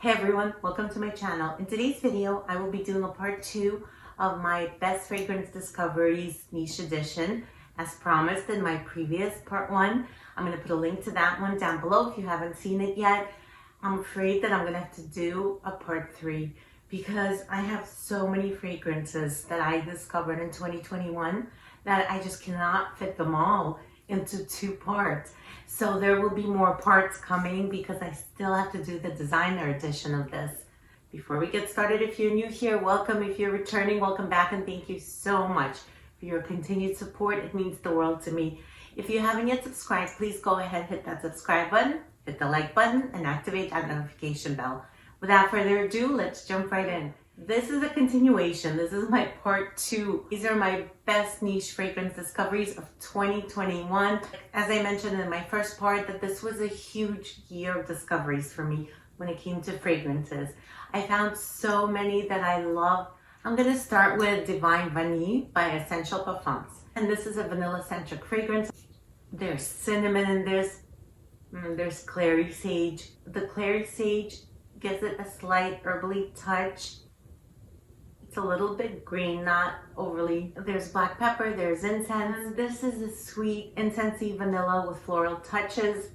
Hey everyone, welcome to my channel. In today's video, I will be doing a part 2 of my best fragrance discoveries niche edition. As promised in my previous part 1, I'm going to put a link to that one down below if you haven't seen it yet. I'm afraid that I'm going to have to do a part 3 because I have so many fragrances that I discovered in 2021 that I just cannot fit them all into 2 parts. So there will be more parts coming because I still have to do the designer edition of this. Before we get started, if you're new here, welcome. If you're returning, welcome back, and thank you so much for your continued support. It means the world to me. If you haven't yet subscribed, please go ahead, hit that subscribe button, hit the like button, and activate that notification bell. Without further ado, let's jump right in. This is a continuation. This is my part 2. These are my best niche fragrance discoveries of 2021. As I mentioned in my first part, that this was a huge year of discoveries for me when it came to fragrances. I found so many that I love. I'm going to start with Divine Vanille by Santel Parfums. And this is a vanilla-centric fragrance. There's cinnamon in this. There's clary sage. The clary sage gives it a slight herbally touch. It's a little bit green, not overly. There's black pepper, there's incense. This is a sweet, incensey vanilla with floral touches.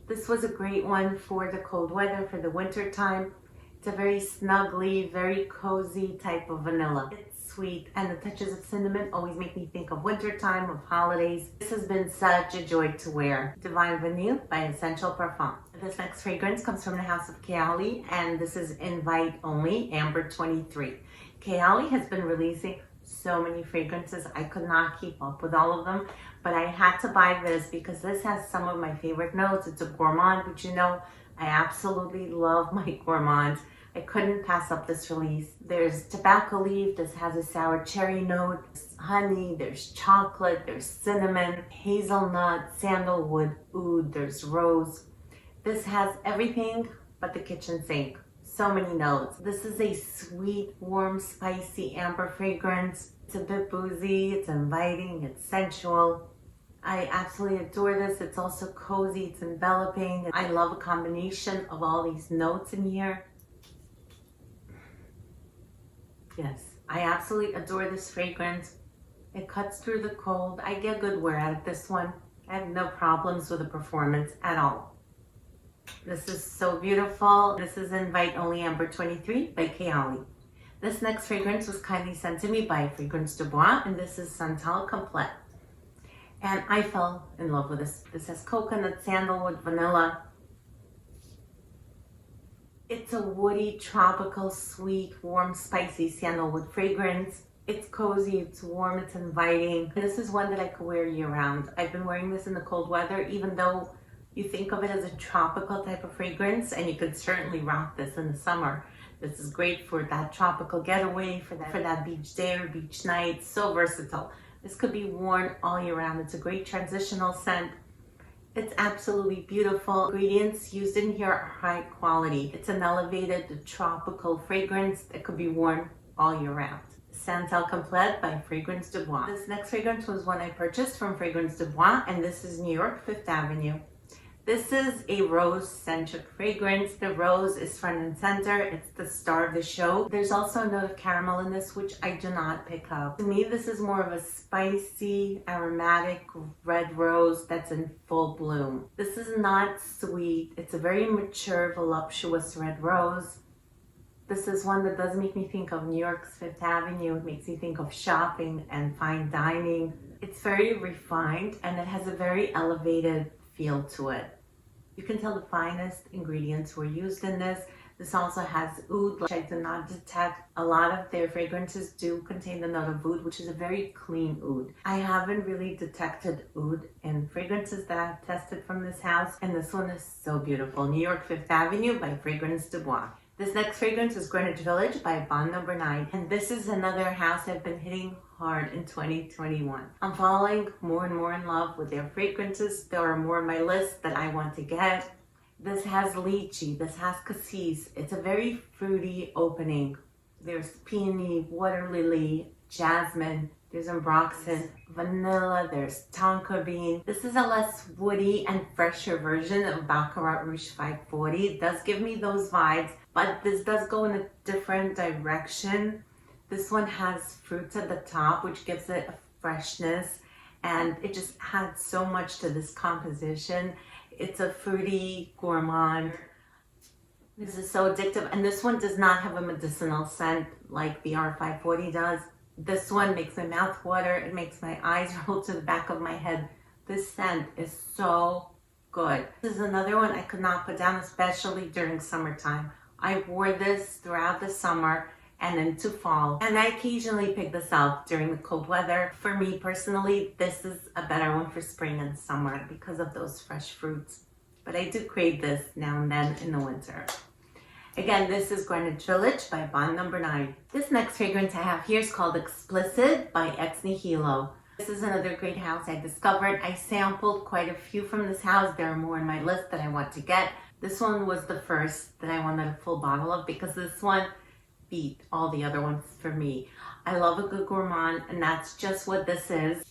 This was a great one for the cold weather, for the winter time. It's a very snuggly, very cozy type of vanilla. It's sweet, and the touches of cinnamon always make me think of winter time, of holidays. This has been such a joy to wear. Divine Vanille by Santel Parfums. This next fragrance comes from the house of Kayali, and this is invite only, Amber 23. Kayali has been releasing so many fragrances. I could not keep up with all of them, but I had to buy this because this has some of my favorite notes. It's a gourmand, but you know, I absolutely love my gourmands. I couldn't pass up this release. There's tobacco leaf. This has a sour cherry note. There's honey, there's chocolate, there's cinnamon, hazelnut, sandalwood, oud, there's rose. This has everything but the kitchen sink. So many notes. This is a sweet, warm, spicy amber fragrance. It's a bit boozy, it's inviting, it's sensual. I absolutely adore this. It's also cozy, it's enveloping. I love a combination of all these notes in here. Yes, I absolutely adore this fragrance. It cuts through the cold. I get good wear out of this one. I have no problems with the performance at all. This is so beautiful. This is Invite Only Amber 23 by Kayali. This next fragrance was kindly sent to me by Fragrance de Bois, and this is Santel Complete. And I fell in love with this. This has coconut, sandalwood, vanilla. It's a woody, tropical, sweet, warm, spicy sandalwood fragrance. It's cozy, it's warm, it's inviting. And this is one that I could wear year round. I've been wearing this in the cold weather, even though you think of it as a tropical type of fragrance, and you could certainly rock this in the summer. This is great for that tropical getaway, for that beach day or beach night. So versatile. This could be worn all year round. It's a great transitional scent. It's absolutely beautiful. Ingredients used in here are high quality. It's an elevated tropical fragrance that could be worn all year round. Santel Complete by Fragrance de Bois. This next fragrance was one I purchased from Fragrance de Bois, and this is New York, 5th Avenue. This is a rose-centric fragrance. The rose is front and center. It's the star of the show. There's also a note of caramel in this, which I do not pick up. To me, this is more of a spicy, aromatic red rose that's in full bloom. This is not sweet. It's a very mature, voluptuous red rose. This is one that does make me think of New York's 5th Avenue. It makes me think of shopping and fine dining. It's very refined, and it has a very elevated feel to it. You can tell the finest ingredients were used in this. This also has oud, which I did not detect. A lot of their fragrances do contain the note of oud, which is a very clean oud. I haven't really detected oud in fragrances that I've tested from this house, and this one is so beautiful. New York 5th Avenue by Fragrance de Bois. This next fragrance is Greenwich Village by Bond No. 9, and this is another house I've been hitting hard in 2021. I'm falling more and more in love with their fragrances. There are more on my list that I want to get. This has lychee, this has cassis. It's a very fruity opening. There's peony, water lily, jasmine, there's ambroxan, vanilla, there's tonka bean. This is a less woody and fresher version of Baccarat Rouge 540. It does give me those vibes, but this does go in a different direction. This one has fruits at the top, which gives it a freshness, and it just adds so much to this composition. It's a fruity gourmand. This is so addictive, and this one does not have a medicinal scent like the R540 does. This one makes my mouth water. It makes my eyes roll to the back of my head. This scent is so good. This is another one I could not put down, especially during summertime. I wore this throughout the summer and into fall, and I occasionally pick this up during the cold weather. For me personally, this is a better one for spring and summer because of those fresh fruits. But I do crave this now and then in the winter. Again, this is Greenwich Village by Bond No. 9. This next fragrance I have here is called Explicit by Ex Nihilo. This is another great house I discovered. I sampled quite a few from this house. There are more in my list that I want to get. This one was the first that I wanted a full bottle of because this one beat all the other ones for me. I love a good gourmand, and that's just what this is.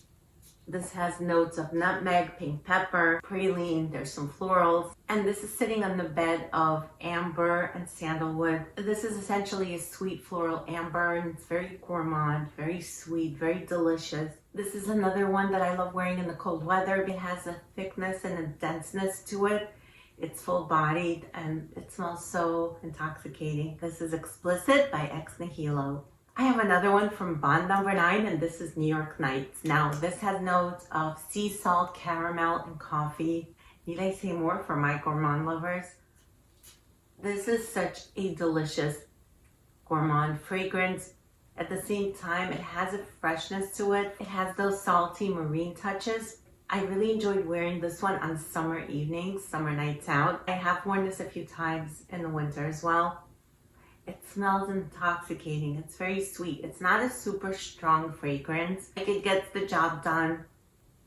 This has notes of nutmeg, pink pepper, praline, there's some florals, and this is sitting on the bed of amber and sandalwood. This is essentially a sweet floral amber, and it's very gourmand, very sweet, very delicious. This is another one that I love wearing in the cold weather. It has a thickness and a denseness to it. It's full-bodied, and it smells so intoxicating. This is Explicit by Ex Nihilo. I have another one from Bond No. 9, and this is New York Nights. Now, this has notes of sea salt, caramel, and coffee. Need I say more for my gourmand lovers? This is such a delicious gourmand fragrance. At the same time, it has a freshness to it. It has those salty marine touches. I really enjoyed wearing this one on summer evenings, summer nights out. I have worn this a few times in the winter as well. It smells intoxicating. It's very sweet. It's not a super strong fragrance. Like, it gets the job done.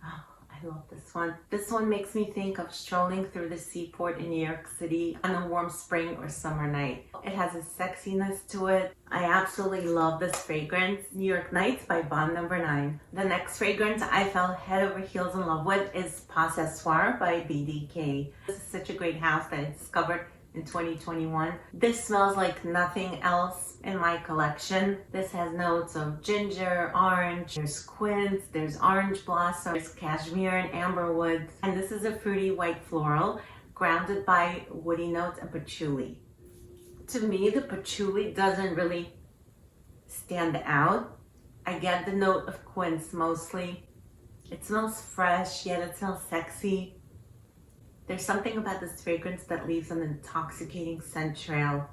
Oh, I love this one. This one makes me think of strolling through the seaport in New York City on a warm spring or summer night. It has a sexiness to it. I absolutely love this fragrance. New York Nights by Bond No. 9. The next fragrance I fell head over heels in love with is Ce Soir by BDK. This is such a great house that I discovered in 2021. This smells like nothing else in my collection. This has notes of ginger, orange, there's quince, there's orange blossom, there's cashmere and amberwood, and this is a fruity white floral grounded by woody notes and patchouli. To me, the patchouli doesn't really stand out. I get the note of quince mostly. It smells fresh, yet it smells sexy. There's something about this fragrance that leaves an intoxicating scent trail.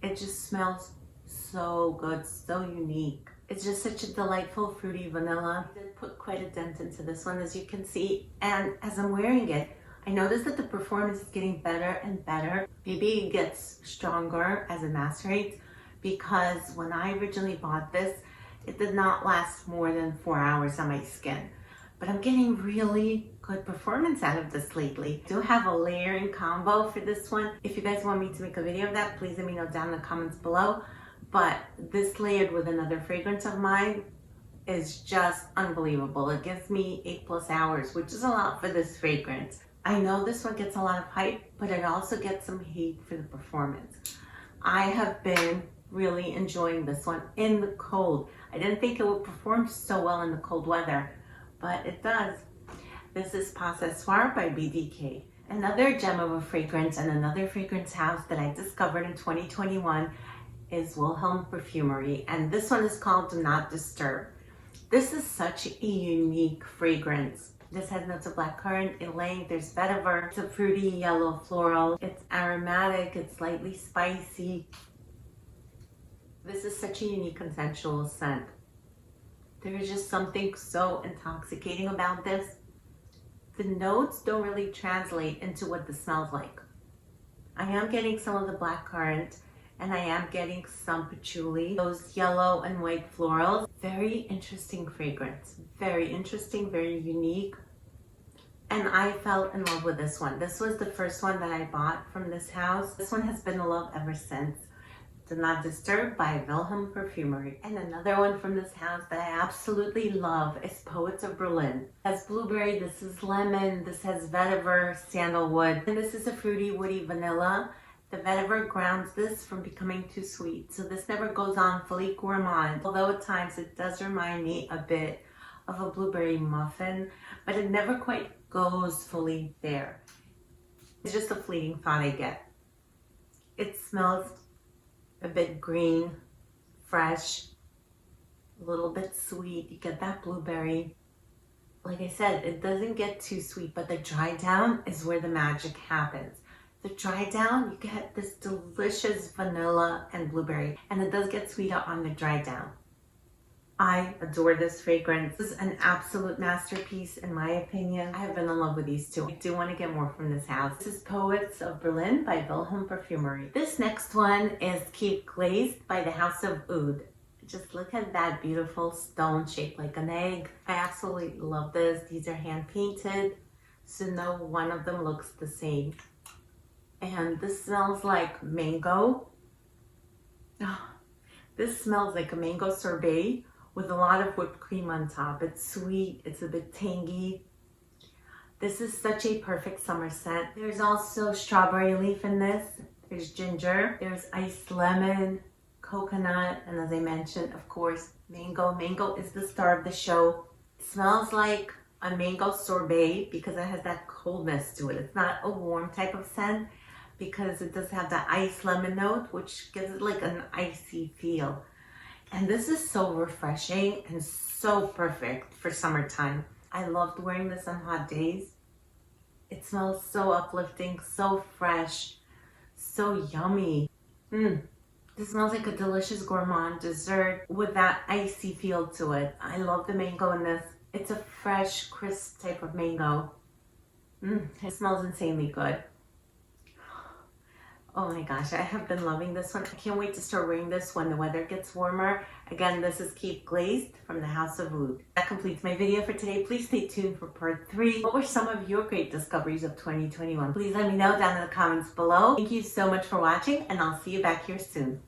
It just smells so good, so unique. It's just such a delightful fruity vanilla. I did put quite a dent into this one, as you can see. And as I'm wearing it, I noticed that the performance is getting better and better. Maybe it gets stronger as it macerates, because when I originally bought this, it did not last more than 4 hours on my skin. But I'm getting really good performance out of this lately. I do have a layering combo for this one. If you guys want me to make a video of that, please let me know down in the comments below. But this layered with another fragrance of mine is just unbelievable. It gives me 8+ hours, which is a lot for this fragrance. I know this one gets a lot of hype, but it also gets some hate for the performance. I have been really enjoying this one in the cold. I didn't think it would perform so well in the cold weather, but it does. This is Ce Soir by BDK. Another gem of a fragrance and another fragrance house that I discovered in 2021 is Vilhelm Parfumerie, and this one is called Do Not Disturb. This is such a unique fragrance. This has notes of blackcurrant, ylang, there's vetiver, it's a fruity yellow floral, it's aromatic, it's slightly spicy. This is such a unique consensual scent. There is just something so intoxicating about this. The notes don't really translate into what this smells like. I am getting some of the blackcurrant, and I am getting some patchouli, those yellow and white florals. Very interesting fragrance. Very interesting, very unique. And I fell in love with this one. This was the first one that I bought from this house. This one has been a love ever since. Do Not Disturb by Vilhelm Parfumerie. And another one from this house that I absolutely love is Poets of Berlin. It has blueberry, this is lemon, this has vetiver, sandalwood, and this is a fruity, woody vanilla. The vetiver grounds this from becoming too sweet, so this never goes on fully gourmand, although at times it does remind me a bit of a blueberry muffin, but it never quite goes fully there. It's just a fleeting thought I get. It smells a bit green, fresh, a little bit sweet. You get that blueberry. Like I said, it doesn't get too sweet, but the dry down is where the magic happens. The dry down, you get this delicious vanilla and blueberry, and it does get sweeter on the dry down. I adore this fragrance. This is an absolute masterpiece in my opinion. I have been in love with these two. I do want to get more from this house. This is Poets of Berlin by Vilhelm Parfumerie. This next one is Glazed by the House of Oud. Just look at that beautiful stone shaped like an egg. I absolutely love this. These are hand painted, so no one of them looks the same. And this smells like mango. Oh, this smells like a mango sorbet with a lot of whipped cream on top. It's sweet, it's a bit tangy. This is such a perfect summer scent. There's also strawberry leaf in this. There's ginger, there's iced lemon, coconut, and as I mentioned, of course, mango. Mango is the star of the show. It smells like a mango sorbet because it has that coldness to it. It's not a warm type of scent because it does have that iced lemon note, which gives it like an icy feel. And this is so refreshing and so perfect for summertime. I loved wearing this on hot days. It smells so uplifting, so fresh, so yummy. This smells like a delicious gourmand dessert with that icy feel to it. I love the mango in this. It's a fresh, crisp type of mango. It smells insanely good. Oh my gosh, I have been loving this one. I can't wait to start wearing this when the weather gets warmer. Again, this is Glazed from the House of Oud. That completes my video for today. Please stay tuned for part 3. What were some of your great discoveries of 2021? Please let me know down in the comments below. Thank you so much for watching, and I'll see you back here soon.